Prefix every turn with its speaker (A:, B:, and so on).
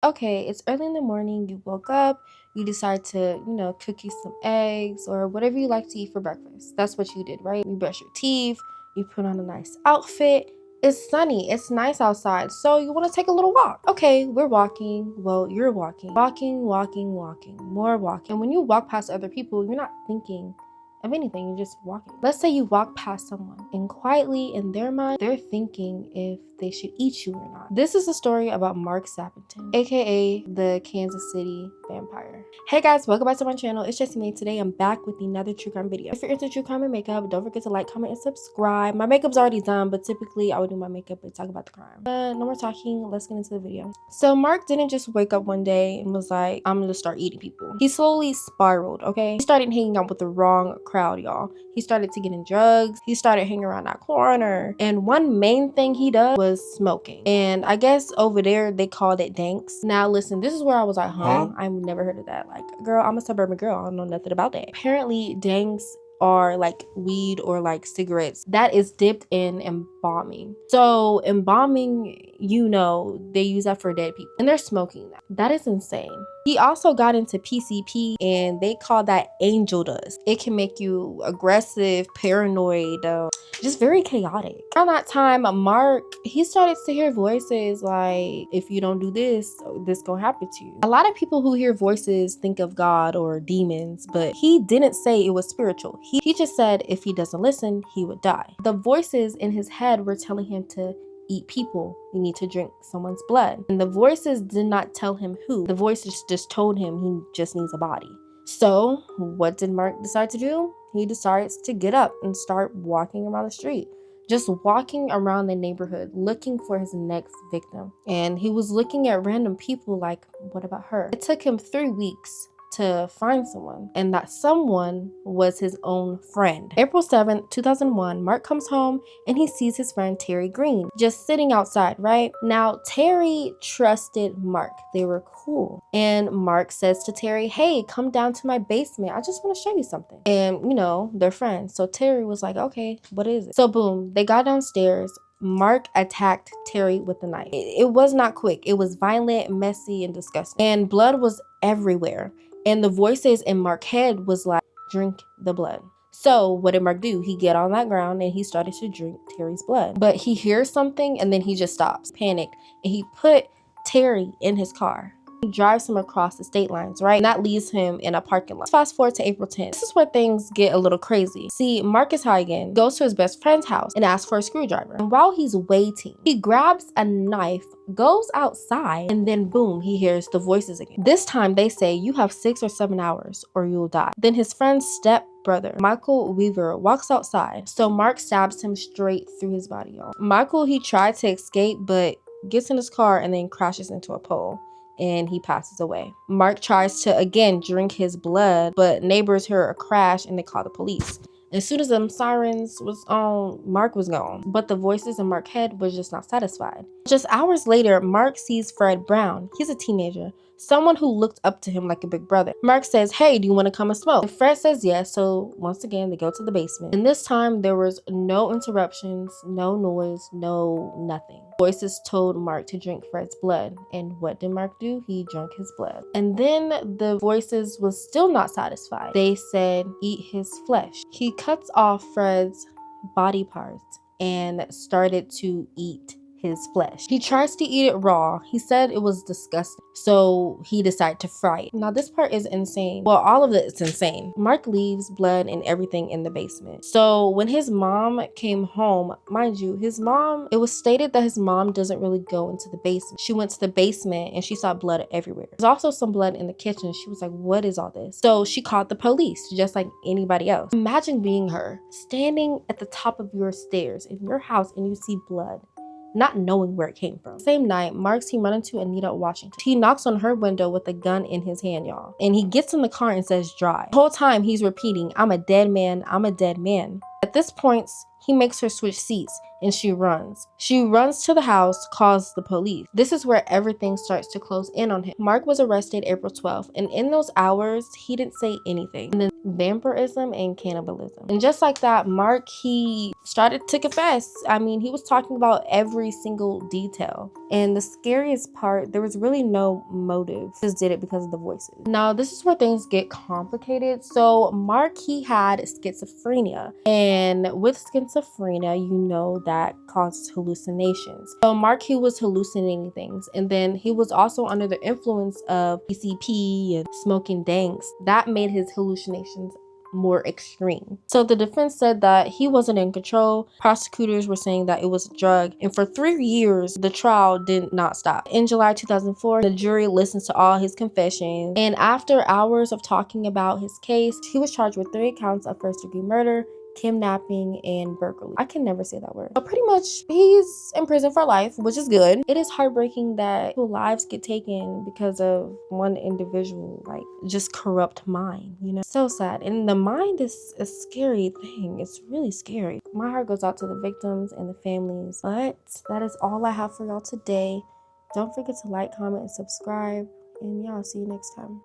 A: Okay, it's early in the morning, you woke up, you decide to, cook you some eggs or whatever you like to eat for breakfast. That's what you did, right? You brush your teeth, you put on a nice outfit. It's sunny, it's nice outside, so you want to take a little walk. Okay, we're walking. Well, you're walking. Walking, more walking. And when you walk past other people, you're not thinking of anything, you're just walking. Let's say you walk past someone and quietly in their mind, they're thinking if they should eat you or not. This is a story about Marc Sappington, aka the Kansas City vampire. Hey guys, welcome back to my channel. It's Jessie May. Today I'm back with another true crime video. If you're into true crime and makeup, don't forget to like, comment, and subscribe. My makeup's already done, but typically I would do my makeup and talk about the crime. No more talking, let's get into the video. So Marc didn't just wake up one day and was like, I'm gonna start eating people. He slowly spiraled, okay? He started hanging out with the wrong crowd, y'all. He started to get in drugs. He started hanging around that corner. And one main thing he does was smoking. And I guess over there they called it danks. Now listen, this is where I was like, I've never heard of that. Like, girl, I'm a suburban girl. I don't know nothing about that. Apparently danks are like weed or like cigarettes that is dipped in embalming. So embalming, they use that for dead people and they're smoking that. That is insane. He also got into PCP and they call that angel dust. It can make you aggressive, paranoid, just very chaotic. Around that time, Marc, he started to hear voices like, if you don't do this, this gonna happen to you. A lot of people who hear voices think of God or demons, but he didn't say it was spiritual. He just said if he doesn't listen, he would die. The voices in his head were telling him to eat people. You need to drink someone's blood. And the voices did not tell him who. The voices just told him he just needs a body. So what did Marc decide to do? He decides to get up and start walking around the street. Just walking around the neighborhood looking for his next victim. And he was looking at random people like, what about her? It took him 3 weeks to find someone, and that someone was his own friend. April 7th, 2001, Marc comes home and he sees his friend Terry Green just sitting outside, right? Now, Terry trusted Marc. They were cool. And Marc says to Terry, hey, come down to my basement. I just want to show you something. And, they're friends. So Terry was like, okay, what is it? So boom, they got downstairs. Marc attacked Terry with a knife. It was not quick. It was violent, messy, and disgusting. And blood was everywhere. And the voices in Marc's head was like, drink the blood. So what did Marc do? He get on that ground and he started to drink Terry's blood. But he hears something and then he just stops, panicked. And he put Terry in his car. He drives him across the state lines, right? And that leaves him in a parking lot. Fast forward to April 10th. This is where things get a little crazy. See, Marc is high again, goes to his best friend's house and asks for a screwdriver. And while he's waiting, he grabs a knife, goes outside, and then boom, he hears the voices again. This time they say, you have 6 or 7 hours or you'll die. Then his friend's stepbrother, Michael Weaver, walks outside. So Marc stabs him straight through his body, y'all. Michael, he tried to escape, but gets in his car and then crashes into a pole. And he passes away. Marc tries to again drink his blood, but neighbors hear a crash and they call the police. As soon as them sirens was on, Marc was gone. But the voices in Marc's head was just not satisfied. Just hours later, Marc sees Fred Brown. He's a teenager, someone who looked up to him like a big brother. Marc says, hey, do you want to come and smoke? And Fred says yes, so once again, they go to the basement. And this time, there was no interruptions, no noise, no nothing. Voices told Marc to drink Fred's blood. And what did Marc do? He drank his blood. And then the voices was still not satisfied. They said, eat his flesh. He cuts off Fred's body parts and started to eat his flesh. He tries to eat it raw. He said it was disgusting. So he decided to fry it. Now this part is insane. Well, all of it is insane. Marc leaves blood and everything in the basement. So when his mom came home, mind you, it was stated that his mom doesn't really go into the basement. She went to the basement and she saw blood everywhere. There's also some blood in the kitchen. She was like, what is all this? So she called the police just like anybody else. Imagine being her, standing at the top of your stairs in your house and you see blood, not knowing where it came from. Same night, Marc's team run into Anita Washington. He knocks on her window with a gun in his hand, y'all. And he gets in the car and says, drive. The whole time he's repeating, I'm a dead man, I'm a dead man. At this point, he makes her switch seats and she runs. She runs to the house, calls the police. This is where everything starts to close in on him. Marc was arrested April 12th, and in those hours, he didn't say anything. And then vampirism and cannibalism. And just like that, Marc, he started to confess. I mean, he was talking about every single detail. And the scariest part, there was really no motive. Just did it because of the voices. Now, this is where things get complicated. So Mark, he had schizophrenia. And with schizophrenia, you know that causes hallucinations. So Mark, he was hallucinating things. And then he was also under the influence of PCP and smoking danks. That made his hallucinations more extreme. So the defense said that he wasn't in control. Prosecutors were saying that it was a drug. And for 3 years, the trial did not stop. In July 2004, the jury listened to all his confessions. And after hours of talking about his case, he was charged with 3 counts of first-degree murder, kidnapping, and burglary. I can never say that word. But pretty much, he's in prison for life, which is good. It is heartbreaking that lives get taken because of one individual, like, just corrupt mind, you know? So sad. And the mind is a scary thing. It's really scary. My heart goes out to the victims and the families. But that is all I have for y'all today. Don't forget to like, comment, and subscribe. And yeah, I'll see you next time.